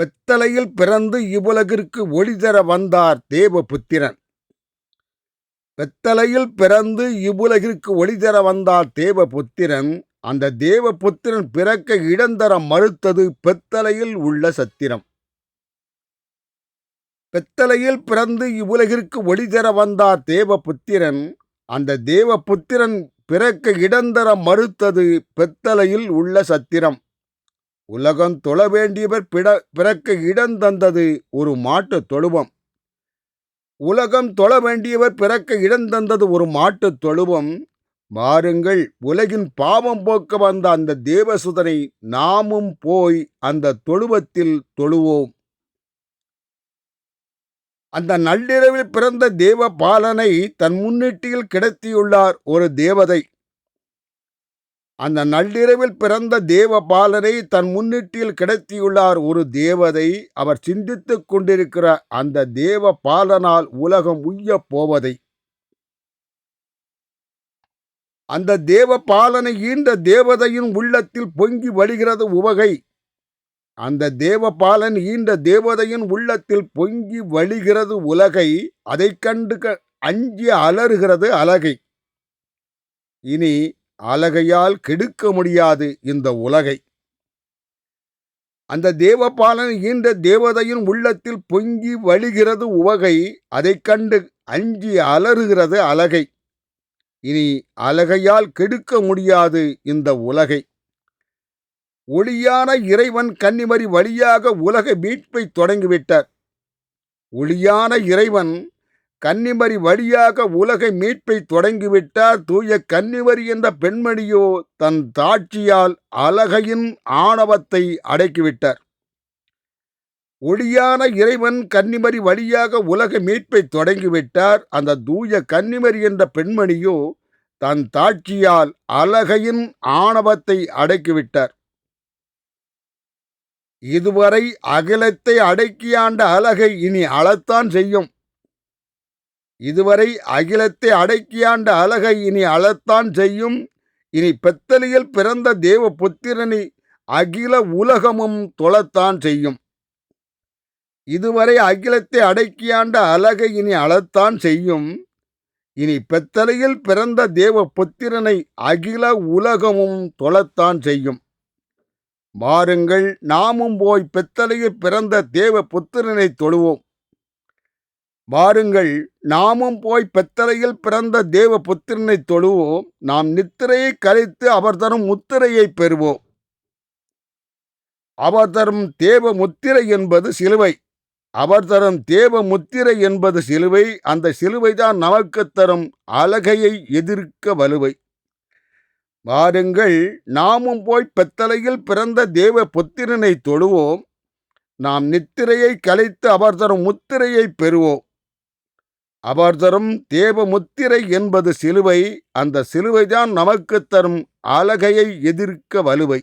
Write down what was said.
பெத்தலையில் பிறந்து இவ்வுலகிற்கு ஒளிதர வந்தார் தேவபுத்திரன். பெத்தலையில் பிறந்து இவ்வுலகிற்கு ஒளிதர வந்தார் தேவபுத்திரன். அந்த தேவபுத்திரன் பிறக்க இடந்தர மறுத்தது பெத்தலையில் உள்ள சத்திரம். பெத்தலையில் பிறந்து இவ்வுலகிற்கு ஒளிதர வந்தார் தேவபுத்திரன். அந்த தேவபுத்திரன் பிறக்க இடந்தர மறுத்தது பெத்தலையில் உள்ள சத்திரம். உலகம் தொழ வேண்டியவர் பிறக்க இடந்தந்தது ஒரு மாட்டுத் தொழுவம். உலகம் தொழ வேண்டியவர் பிறக்க இடந்தந்தது ஒரு மாட்டுத் தொழுவம். வாருங்கள், உலகின் பாவம் போக்க வந்த அந்த தேவசுதனை நாமும் போய் அந்த தொழுவத்தில் தொழுவோம். அந்த நள்ளிரவில் பிறந்த தேவ பாலனை தன் முன்னிட்டியில் கிடத்தியுள்ளார் ஒரு தேவதை. அந்த நள்ளிரவில் பிறந்த தேவ பாலனை தன் முன்னிட்டியில் கிடத்தியுள்ளார் ஒரு தேவதை. அவர் சிந்தித்துக் கொண்டிருக்கிற அந்த தேவ பாலனால் உலகம் உய்யப் போவதை, அந்த தேவ பாலனை ஈண்ட தேவதையின் உள்ளத்தில் பொங்கி வழிகிறது உவகை. அந்த தேவபாலன் ஈண்ட தேவதையின் உள்ளத்தில் பொங்கி வழிகிறது உலகை. அதை கண்டு அஞ்சி அலறுகிறது அலகை. இனி அலகையால் கெடுக்க முடியாது இந்த உலகை. அந்த தேவபாலன் ஈண்ட தேவதையின் உள்ளத்தில் பொங்கி வழிகிறது உவகை. அதை கண்டு அஞ்சி அலறுகிறது அலகை. இனி அலகையால் கெடுக்க முடியாது இந்த உலகை. ஒளியான இறைவன் கன்னிமரி வழியாக உலக மீட்பை தொடங்கிவிட்டார். ஒளியான இறைவன் கன்னிமரி வழியாக உலகை மீட்பை தொடங்கிவிட்டார். தூய கன்னிமரி என்ற பெண்மணியோ தன் தாட்சியால் அலகையின் ஆணவத்தை அடக்கிவிட்டார். ஒளியான இறைவன் கன்னிமரி வழியாக உலக மீட்பை தொடங்கிவிட்டார். அந்த தூய கன்னிமரி என்ற பெண்மணியோ தன் தாட்சியால் அலகையின் ஆணவத்தை அடக்கிவிட்டார். இதுவரை அகிலத்தை அடக்கியாண்ட அலகை இனி அளத்தான் செய்யும். இதுவரை அகிலத்தை அடக்கியாண்ட அலகை இனி அளத்தான் செய்யும். இனி பெத்தலியில் பிறந்த தேவ புத்திரனை அகில உலகமும் தொழத்தான் செய்யும். இதுவரை அகிலத்தை அடக்கியாண்ட அலகை இனி அளத்தான் செய்யும். இனி பெத்தலையில் பிறந்த தேவ புத்திரனை அகில உலகமும் தொழத்தான் செய்யும். வாருங்கள், நாமும் போய் பெத்தலையில் பிறந்த தேவ புத்திரனை தொழுவோம். வாருங்கள், நாமும் போய் பெத்தலையில் பிறந்த தேவ புத்திரனை தொழுவோம். நாம் நித்திரையை கழித்து அவர் தரும் முத்திரையை பெறுவோம். அவர் தரும் தேவ முத்திரை என்பது சிலுவை. அவர் தரும் தேவ முத்திரை என்பது சிலுவை. அந்த சிலுவைதான் நமக்கு தரும் அலகையை எதிர்க்க வலுவை. வாருங்கள், நாமும் போய் பெத்தலையில் பிறந்த தேவ புத்திரனை தொழுவோம். நாம் நித்திரையை கழித்து அவர் தரும் முத்திரையை பெறுவோம். அவர் தரும் தேவ முத்திரை என்பது சிலுவை. அந்த சிலுவைதான் நமக்கு தரும் அலகையை எதிர்க்க வலுவை.